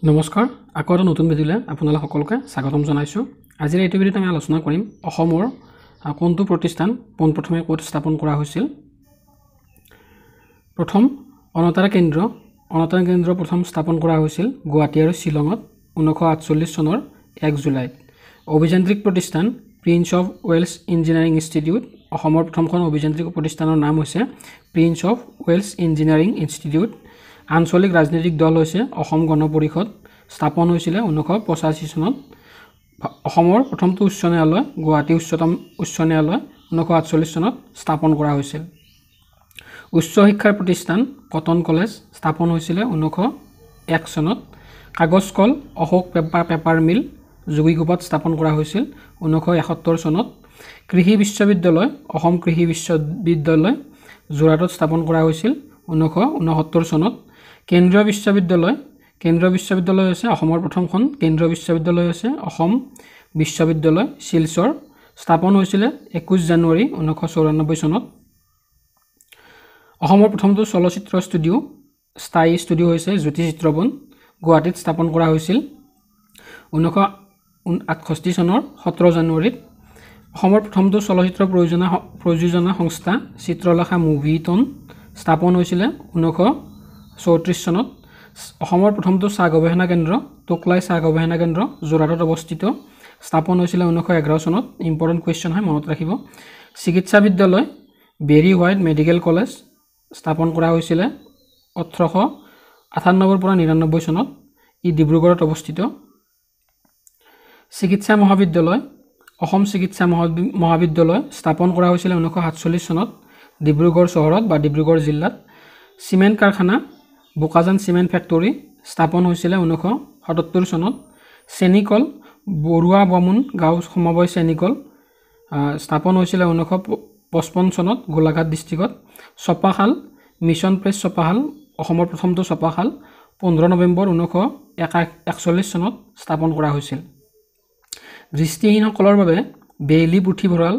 নমস্কাৰ আকৌ এটা নতুন ভিডিঅ'লৈ আপোনালোক সকলোকে স্বাগতম জনাইছোঁ। আজিৰ এইটো ভিডিঅ'ত আমি আলোচনা কৰিম অসমৰ কোনটো প্ৰতিষ্ঠান পোনপ্ৰথমে ক'ত স্থাপন কৰা হৈছিল। প্ৰথম অনতাৰা কেন্দ্ৰ প্ৰথম স্থাপন কৰা হৈছিল গুৱাহাটী আৰু শ্বিলঙত 1948 চনৰ 1 জুলাইত। অভিযান্ত্ৰিক প্ৰতিষ্ঠান Prince of Wales Engineering Institute. অসমৰ প্ৰথমখন অভিযান্ত্ৰিক প্ৰতিষ্ঠানৰ নাম হৈছে Prince of Wales Engineering Institute. আঞ্চলিক ৰাজনৈতিক দল হৈছে অসম গণ পৰিষদ। স্থাপন হৈছিল 1985 চনত। অসমৰ প্ৰথমটো উচ্চ ন্যায়ালয় গুৱাহাটী উচ্চতম উচ্চ ন্যায়ালয় 1948 চনত স্থাপন কৰা হৈছিল। উচ্চ শিক্ষাৰ প্ৰতিষ্ঠান কটন কলেজ স্থাপন হৈছিল 1901 চনত। কাগজ কল অশোক পেপাৰ মিল যোগীঘোপাত স্থাপন কৰা হৈছিল 1971 চনত। কৃষি বিশ্ববিদ্যালয় অসম কৃষি বিশ্ববিদ্যালয় যোৰহাটত স্থাপন কৰা হৈছিল 1969 চনত। কেন্দ্ৰীয় বিশ্ববিদ্যালয় হৈছে অসমৰ প্ৰথমখন কেন্দ্ৰীয় বিশ্ববিদ্যালয় হৈছে অসম বিশ্ববিদ্যালয় শিলচৰ। স্থাপন হৈছিল 21 জানুৱাৰী 1994 চনত। অসমৰ প্ৰথমটো চলচ্চিত্ৰ স্থায়ী ষ্টুডিঅ' হৈছে জ্যোতি চিত্ৰবন গুৱাহাটীত স্থাপন কৰা হৈছিল 1968 চনৰ 17 জানুৱাৰীত। অসমৰ প্ৰথমটো চলচ্চিত্ৰ প্ৰযোজনা সংস্থা চিত্ৰলেখা মুভিটন স্থাপন হৈছিল 1934 চনত। অসমৰ প্ৰথমটো চাহ গৱেষণা কেন্দ্ৰ টোকলাই চাহ গৱেষণা কেন্দ্ৰ যোৰহাটত অৱস্থিত। স্থাপন হৈছিল 1911 চনত। ইম্পৰ্টেণ্ট কুৱেশ্যন হয়, মনত ৰাখিব। চিকিৎসা বিদ্যালয় বেৰী হোৱাইট মেডিকেল কলেজ স্থাপন কৰা হৈছিল 1898 পৰা 99 চনত। ই ডিব্ৰুগড়ত অৱস্থিত। চিকিৎসা মহাবিদ্যালয় অসম চিকিৎসা মহাবিদ্যালয় স্থাপন কৰা হৈছিল 1947 চনত ডিব্ৰুগড় চহৰত বা ডিব্ৰুগড় জিলাত। চিমেণ্ট কাৰখানা বোকাজান চিমেণ্ট ফেক্টৰী স্থাপন হৈছিল 1977 চনত। চেনিকল বৰুৱা বামুণ গাঁও সমবায় চেনিকল স্থাপন হৈছিল 1955 চনত গোলাঘাট ডিষ্ট্ৰিক্টত। ছপাশাল মিছন প্ৰেছ ছপাশাল অসমৰ প্ৰথমটো ছপাশাল 15 নৱেম্বৰ 1941 চনত স্থাপন কৰা হৈছিল। দৃষ্টিহীনসকলৰ বাবে বেইলি পুথিভঁৰাল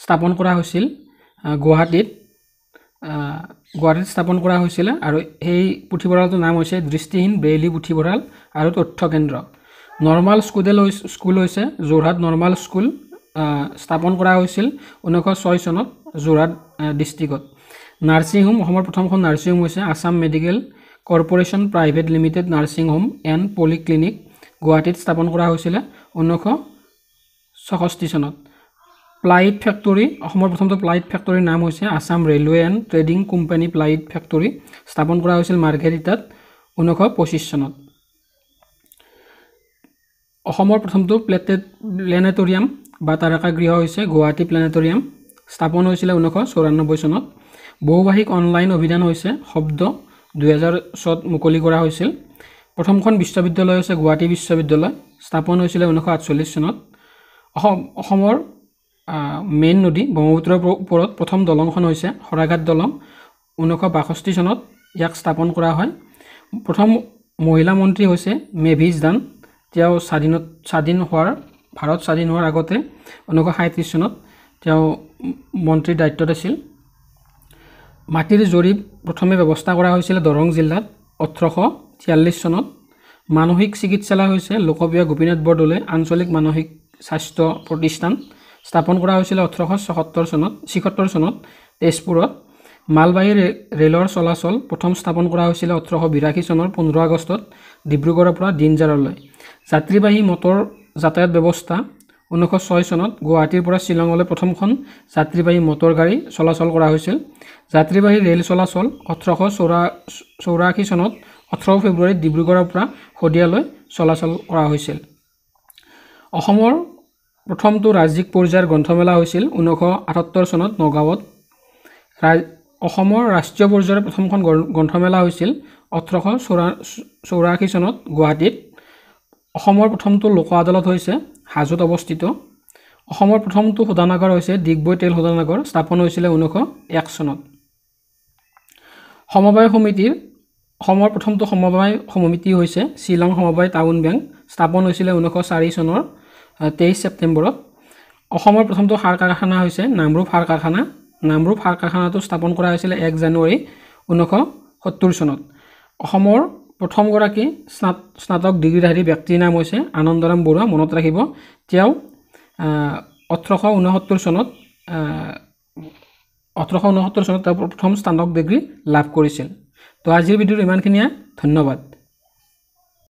স্থাপন কৰা হৈছিল গুৱাহাটীত স্থাপন কৰা হৈছিল আৰু সেই পুথিভঁৰালটোৰ নাম হৈছে দৃষ্টিহীন বেইলি পুথিভঁৰাল আৰু তথ্য কেন্দ্ৰ। নৰ্মাল স্কুল হৈছে যোৰহাট নৰ্মাল স্কুল স্থাপন কৰা হৈছিল 1906 চনত যোৰহাট ডিষ্ট্ৰিক্টত। নাৰ্ছিং হোম অসমৰ প্ৰথমখন নাৰ্ছিং হোম হৈছে Assam medical corporation private limited nursing home and polyclinic গুৱাহাটীত স্থাপন কৰা হৈছিল 1966 চনত। প্লাইড ফেক্টৰী অসমৰ প্ৰথমটো প্লাইড ফেক্টৰীৰ নাম হৈছে Assam railway and trading company প্লাইড factory স্থাপন কৰা হৈছিল মাৰ্ঘেৰিটাত 1925 চনত। অসমৰ প্ৰথমটো প্লেনেটৰিয়াম বা তাৰকাগৃহ হৈছে গুৱাহাটী প্লেনেটৰিয়াম স্থাপন হৈছিল 1994 চনত। বহুভাষিক অনলাইন অভিধান হৈছে শব্দ 2000 চনত মুকলি কৰা হৈছিল। প্ৰথমখন বিশ্ববিদ্যালয় হৈছে গুৱাহাটী বিশ্ববিদ্যালয় স্থাপন হৈছিল 1948 চনত। অসমৰ মেইন নদী ব্ৰহ্মপুত্ৰৰ ওপৰত প্ৰথম দলংখন হৈছে শৰাইঘাট দলং 1962 চনত ইয়াক স্থাপন কৰা হয়। প্ৰথম মহিলা মন্ত্ৰী হৈছে মেভিজ দান। তেওঁ ভাৰত স্বাধীন হোৱাৰ আগতে 1937 চনত তেওঁ মন্ত্ৰীৰ দায়িত্বত আছিল। মাটিৰ জৰীপ প্ৰথমে ব্যৱস্থা কৰা হৈছিল দৰং জিলাত 1843 চনত। মানসিক চিকিৎসালয় হৈছে লোকপ্ৰিয় গোপীনাথ বৰদলৈ আঞ্চলিক মানসিক স্বাস্থ্য প্ৰতিষ্ঠান স্থাপন কৰা হৈছিল 1876 চনত তেজপুৰত। মালবাহী ৰেলৰ চলাচল প্ৰথম স্থাপন কৰা হৈছিল 1882 চনৰ 15 আগষ্টত ডিব্ৰুগড়ৰ পৰা দিনজাৰলৈ। যাত্ৰীবাহী মটৰ যাতায়াত ব্যৱস্থা 1906 চনত গুৱাহাটীৰ পৰা শ্বিলঙলৈ প্ৰথমখন যাত্ৰীবাহী মটৰ গাড়ী চলাচল কৰা হৈছিল। যাত্ৰীবাহী ৰেল চলাচল 1884 চনত 18 ফেব্ৰুৱাৰীত ডিব্ৰুগড়ৰ পৰা শদিয়ালৈ চলাচল কৰা হৈছিল। অসমৰ প্ৰথমটো ৰাজ্যিক পৰ্যায়ৰ গ্ৰন্থমেলা হৈছিল 1978 চনত নগাঁৱত। অসমৰ ৰাষ্ট্ৰীয় পৰ্যায়ৰ প্ৰথমখন গ্ৰন্থমেলা হৈছিল 1884 চনত গুৱাহাটীত। অসমৰ প্ৰথমটো লোক আদালত হৈছে হাজোত অৱস্থিত। অসমৰ প্ৰথমটো শোধনাগাৰ হৈছে ডিগবৈ তেল শোধনাগাৰ স্থাপন হৈছিল 1901 চনত। সমবায় সমিতিৰ অসমৰ প্ৰথমটো সমবায় সমিতি হৈছে শ্বিলং সমবায় টাউন বেংক স্থাপন হৈছিল 1904 চনৰ 23 ছেপ্টেম্বৰত। অসমৰ প্ৰথমটো সাৰ কাৰখানা হৈছে নামৰূপ সাৰ কাৰখানা। নামৰূপ সাৰ কাৰখানাটো স্থাপন কৰা হৈছিল 1 জানুৱাৰী 1970 চনত। অসমৰ প্ৰথমগৰাকী স্নাতক ডিগ্ৰীধাৰী ব্যক্তিৰ নাম হৈছে আনন্দৰাম বৰুৱা। মনত ৰাখিব, তেওঁ 1869 চনত তেওঁ প্ৰথম স্নাতক ডিগ্ৰী লাভ কৰিছিল। তো আজিৰ ভিডিঅ'টো ইমানখিনিয়ে, ধন্যবাদ।